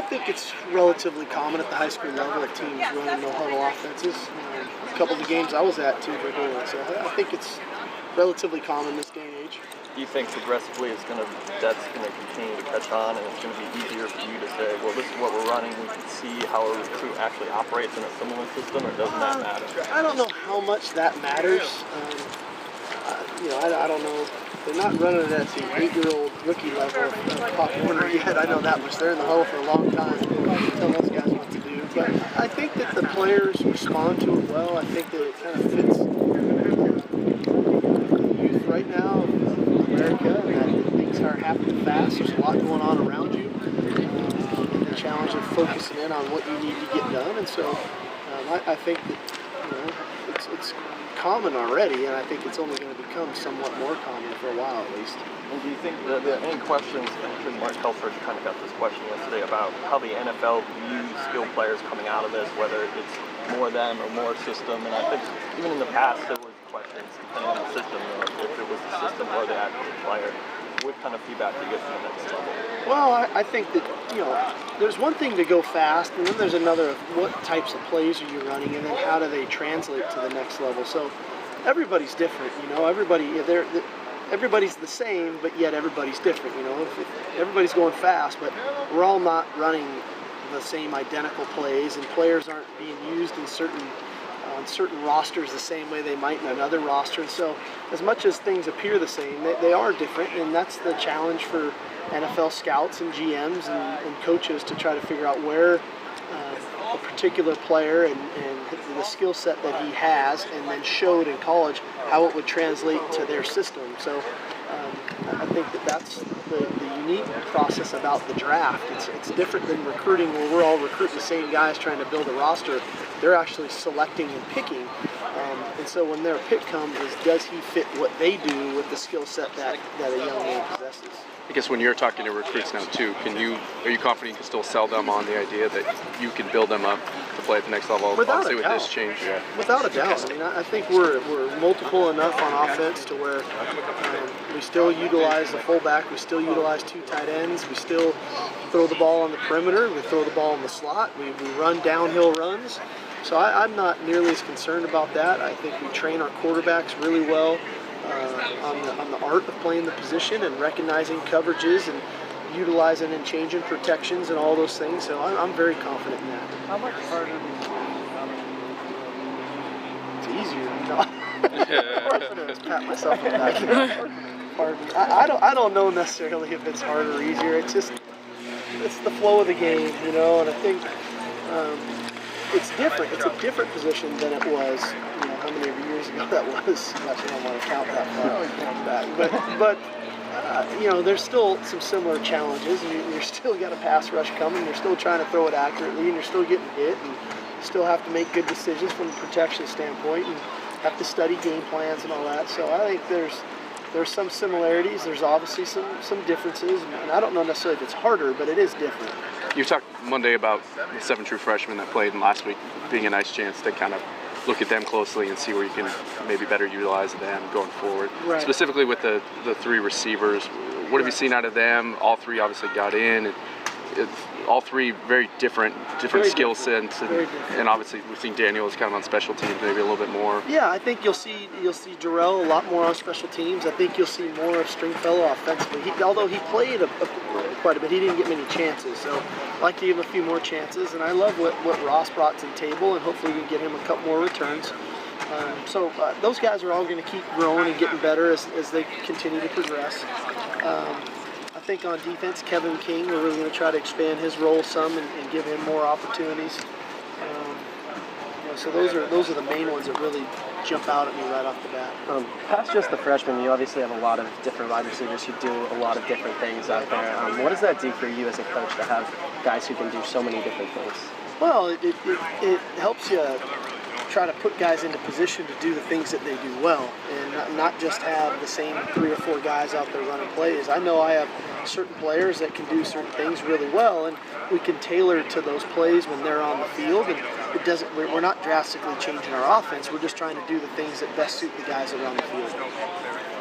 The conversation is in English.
think it's relatively common at the high school level of teams running no-huddle offenses. A couple of the games I was at, too, were doing it. So I think it's relatively common this day and age. Do you think progressively that's going to continue to catch on, and it's going to be easier for you to say, well, this is what we're running, we can see how a recruit actually operates in a similar system, or doesn't that matter? I don't know how much that matters. I don't know. They're not running it at the 8-year-old rookie level of Pop Warner yet. I know that much. They're in the huddle for a long time. Tell those guys what to do. But I think that the players respond to it well. I think that it kind of fits the youth right now of America, and that things are happening fast. There's a lot going on around you. And the challenge of focusing in on what you need to get done. And so I think that it's common already, and I think it's only going to become somewhat more common for a while at least. And do you think that there are any questions, because Mark Telford kind of got this question yesterday about how the NFL views skilled players coming out of this, whether it's more them or more system, and I think even in the past there was questions depending on the system, if it was the system or the actual player. What kind of feedback do you get from the next level? Well, I think that, there's one thing to go fast, and then there's another of what types of plays are you running, and then how do they translate to the next level. So everybody's different, everybody's the same, but yet everybody's different, if everybody's going fast, but we're all not running the same identical plays, and players aren't being used in on certain rosters the same way they might in another roster. And so as much as things appear the same, they are different, and that's the challenge for NFL scouts and GMs and coaches to try to figure out where a particular player and the skill set that he has and then showed in college how it would translate to their system. So I think that's the unique process about the draft. It's different than recruiting where we're all recruiting the same guys trying to build a roster. They're actually selecting and picking. And so when their pick comes is, does he fit what they do with the skill set that a young man possesses? I guess when you're talking to recruits now too, are you confident you can still sell them on the idea that you can build them up to play at the next level? Without a doubt. With this change, yeah. Without a doubt. I think we're multiple enough on offense to where we still utilize the fullback, we still utilize 2 tight ends, we still throw the ball on the perimeter, we throw the ball in the slot, we run downhill runs. So I'm not nearly as concerned about that. I think we train our quarterbacks really well on the art of playing the position and recognizing coverages and utilizing and changing protections and all those things. So I'm very confident in that. How much harder It's easier. No. Of course it is. Pat myself on the back. I don't know necessarily if it's harder or easier. It's the flow of the game, and I think it's different. It's a different position than it was, how many years ago that was. I don't want to count that far back. But there's still some similar challenges. You're still got a pass rush coming. You're still trying to throw it accurately, and you're still getting hit, and you still have to make good decisions from a protection standpoint, and have to study game plans and all that. So I think there's some similarities. There's obviously some differences, and I don't know necessarily if it's harder, but it is different. You talked Monday about the 7 true freshmen that played last week being a nice chance to kind of look at them closely and see where you can maybe better utilize them going forward. Right. Specifically with the 3 receivers, what have you seen out of them? All 3 obviously got in. All 3 very different skill sets, and obviously we've seen Daniel is kind of on special teams maybe a little bit more. Yeah, I think you'll see Jarrell a lot more on special teams. I think you'll see more of Stringfellow offensively. Although he played quite a bit, he didn't get many chances. So I'd like to give him a few more chances, and I love what Ross brought to the table, and hopefully we can get him a couple more returns. So those guys are all going to keep growing and getting better as they continue to progress. I think on defense, Kevin King, we're really going to try to expand his role some and give him more opportunities. So those are the main ones that really jump out at me right off the bat. Past just the freshmen, you obviously have a lot of different wide receivers who do a lot of different things out there. What does that do for you as a coach to have guys who can do so many different things? Well, it helps you try to put guys into position to do the things that they do well, and not just have the same 3 or 4 guys out there running plays. I know I have certain players that can do certain things really well, and we can tailor to those plays when they're on the field. And we're not drastically changing our offense. We're just trying to do the things that best suit the guys that are on the field.